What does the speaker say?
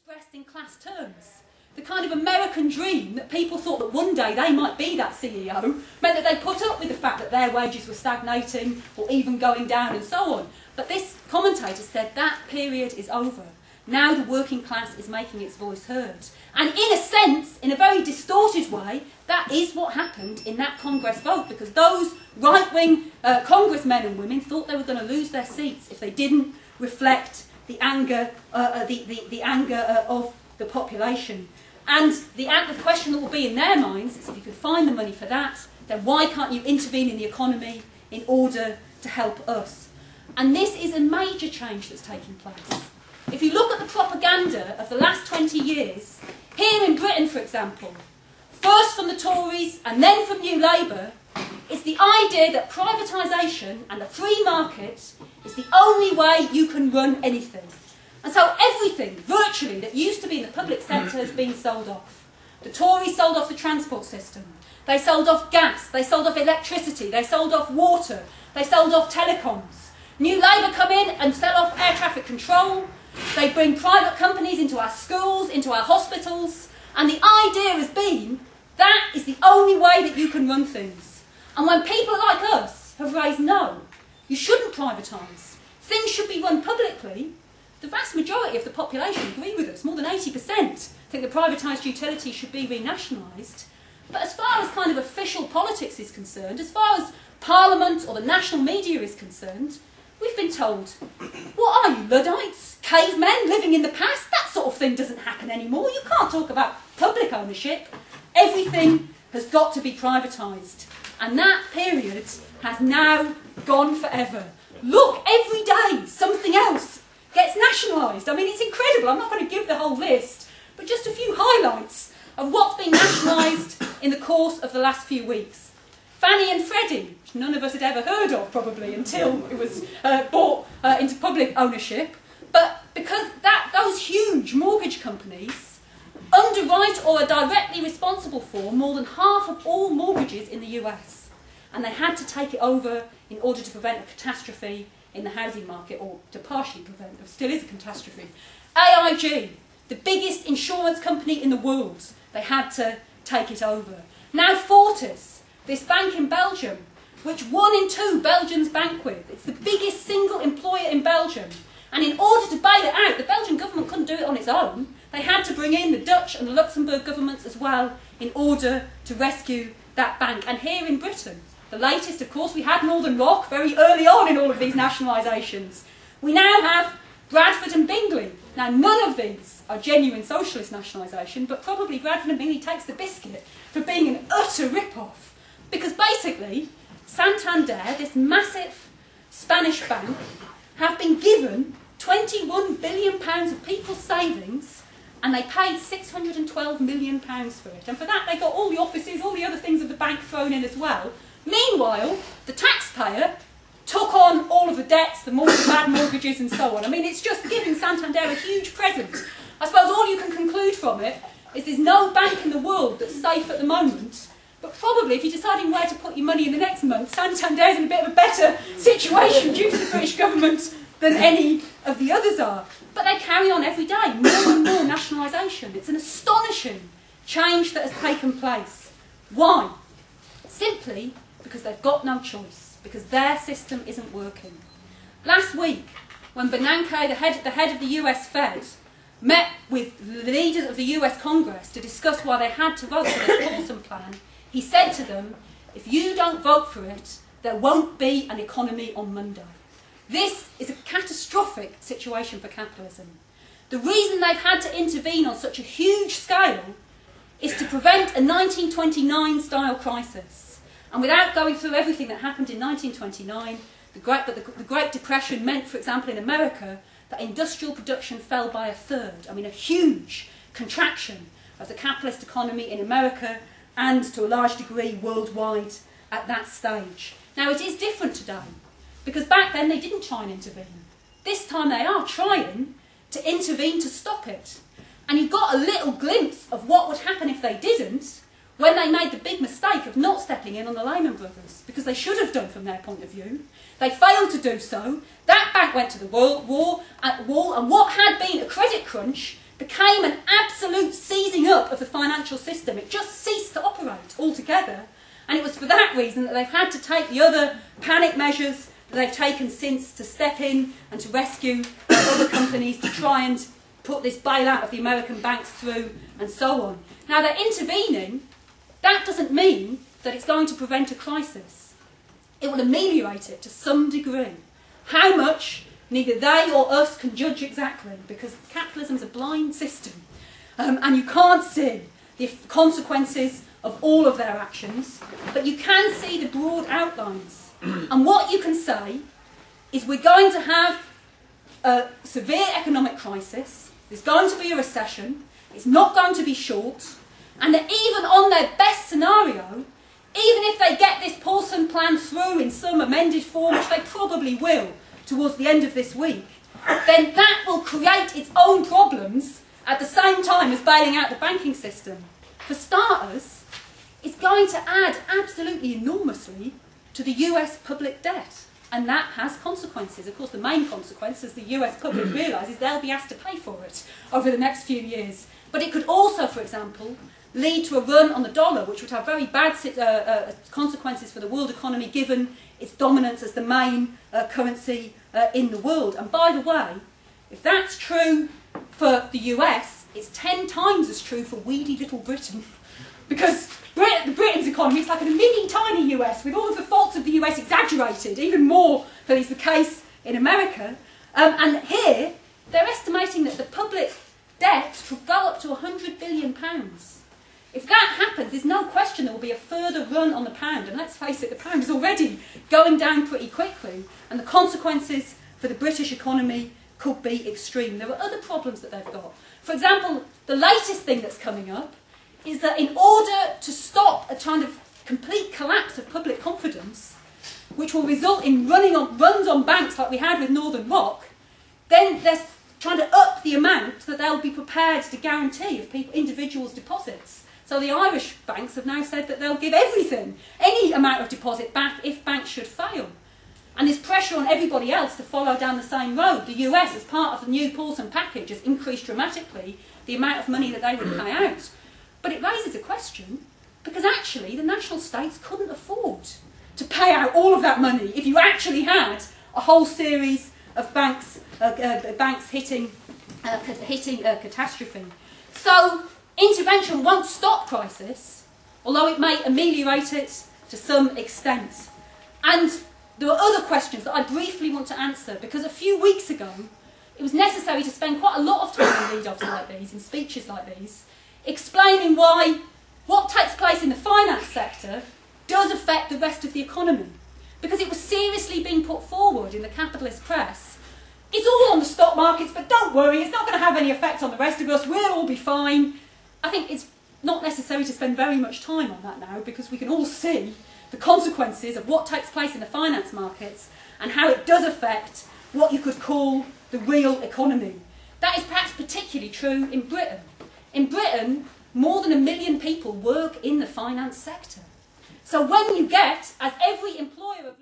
expressed in class terms. The kind of American dream that people thought that one day they might be that CEO meant that they put up with the fact that their wages were stagnating or even going down and so on. But this commentator said that period is over. Now the working class is making its voice heard. And in a sense, in a very distorted way, that is what happened in that Congress vote, because those right-wing congressmen and women thought they were going to lose their seats if they didn't reflect the anger, the anger of the population. And the question that will be in their minds is, if you can find the money for that, then why can't you intervene in the economy in order to help us? And this is a major change that's taking place. If you look at the propaganda of the last 20 years, here in Britain, for example, first from the Tories and then from New Labour, it's the idea that privatisation and the free market is the only way you can run anything. And so everything, virtually, that used to be in the public sector has been sold off. The Tories sold off the transport system. They sold off gas. They sold off electricity. They sold off water. They sold off telecoms. New Labour come in and sell off air traffic control. They bring private companies into our schools, into our hospitals. And the idea has been that is the only way that you can run things. And when people like us have raised no, you shouldn't privatise. Things should be run publicly. The vast majority of the population agree with us. More than 80% think the privatised utilities should be renationalised. But as far as kind of official politics is concerned, as far as Parliament or the national media is concerned, we've been told, what are you, Luddites? Cavemen living in the past? That sort of thing doesn't happen anymore. You can't talk about public ownership. Everything has got to be privatised. And that period has now gone forever. Look, every day something else gets nationalised. I mean, it's incredible. I'm not going to give the whole list, but just a few highlights of what's been nationalised in the course of the last few weeks. Fannie and Freddie, which none of us had ever heard of probably until it was bought into public ownership, but because those huge mortgage companies underwrite or are directly responsible for more than half of all mortgages in the US, and they had to take it over in order to prevent a catastrophe in the housing market, or to partially prevent, there still is a catastrophe. AIG, the biggest insurance company in the world, they had to take it over. Now Fortis, this bank in Belgium, which 1 in 2 Belgians bank with, it's the biggest single employer in Belgium, and in order to bail it out, the Belgian government couldn't do it on its own. They had to bring in the Dutch and the Luxembourg governments as well in order to rescue that bank. And here in Britain, the latest, of course, we had Northern Rock very early on in all of these nationalisations. We now have Bradford and Bingley. Now, none of these are genuine socialist nationalisation, but probably Bradford and Bingley takes the biscuit for being an utter rip-off. Because basically, Santander, this massive Spanish bank, have been given £21 billion of people's savings, and they paid £612 million for it. And for that, they got all the offices, all the other things of the bank thrown in as well. Meanwhile, the taxpayer took on all of the debts, the bad mortgages and so on. I mean, it's just giving Santander a huge present. I suppose all you can conclude from it is there's no bank in the world that's safe at the moment, but probably if you're deciding where to put your money in the next month, Santander's in a bit of a better situation due to the British government than any of the others are. But they carry on every day, more and more nationalisation. It's an astonishing change that has taken place. Why? Simply because they've got no choice, because their system isn't working. Last week, when Bernanke, the head of the US Fed, met with the leaders of the US Congress to discuss why they had to vote for this Paulson plan, he said to them, if you don't vote for it, there won't be an economy on Monday. This is a catastrophic situation for capitalism. The reason they've had to intervene on such a huge scale is to prevent a 1929-style crisis. And without going through everything that happened in 1929, the Great Depression meant, for example, in America, that industrial production fell by 1/3. I mean, a huge contraction of the capitalist economy in America and, to a large degree, worldwide at that stage. Now, it is different today, because back then they didn't try and intervene. This time they are trying to intervene to stop it. And you got a little glimpse of what would happen if they didn't, when they made the big mistake of not stepping in on the Lehman Brothers, because they should have done from their point of view. They failed to do so. That bank went to the wall, and what had been a credit crunch became an absolute seizing up of the financial system. It just ceased to operate altogether. And it was for that reason that they've had to take the other panic measures that they've taken since to step in and to rescue other companies, to try and put this bailout of the American banks through, and so on. Now, they're intervening. That doesn't mean that it's going to prevent a crisis. It will ameliorate it to some degree. How much, neither they or us can judge exactly, because capitalism is a blind system, and you can't see the consequences of all of their actions, but you can see the broad outlines. And what you can say is we're going to have a severe economic crisis, there's going to be a recession, it's not going to be short, and that even on their best scenario, even if they get this Paulson plan through in some amended form, which they probably will towards the end of this week, then that will create its own problems at the same time as bailing out the banking system. For starters, it's going to add absolutely enormously to the US public debt, and that has consequences. Of course, the main consequence, as the US public realises, they'll be asked to pay for it over the next few years. But it could also, for example, lead to a run on the dollar, which would have very bad consequences for the world economy, given its dominance as the main currency in the world. And by the way, if that's true for the US, it's 10 times as true for weedy little Britain, because Britain's economy is like a mini tiny US, with all of the faults of the US exaggerated, even more than is the case in America. And here, they're estimating that the public debt could go up to £100 billion. If that happens, there's no question there will be a further run on the pound. And let's face it, the pound is already going down pretty quickly, and the consequences for the British economy could be extreme. There are other problems that they've got. For example, the latest thing that's coming up is that in order to stop a kind of complete collapse of public confidence, which will result in runs on banks like we had with Northern Rock, then they're trying to up the amount that they'll be prepared to guarantee of individuals' deposits. So the Irish banks have now said that they'll give everything, any amount of deposit back if banks should fail. And there's pressure on everybody else to follow down the same road. The US, as part of the new Paulson package, has increased dramatically the amount of money that they would pay out. But it raises a question, because actually the national states couldn't afford to pay out all of that money if you actually had a whole series of banks hitting catastrophe. So intervention won't stop crisis, although it may ameliorate it to some extent. And there are other questions that I briefly want to answer, because a few weeks ago it was necessary to spend quite a lot of time in lead-offs like these, in speeches like these, explaining why what takes place in the finance sector does affect the rest of the economy. Because it was seriously being put forward in the capitalist press. It's all on the stock markets, but don't worry, it's not going to have any effect on the rest of us, we'll all be fine. I think it's not necessary to spend very much time on that now, because we can all see the consequences of what takes place in the finance markets and how it does affect what you could call the real economy. That is perhaps particularly true in Britain. In Britain, more than 1 million people work in the finance sector. So when you get, as every employer of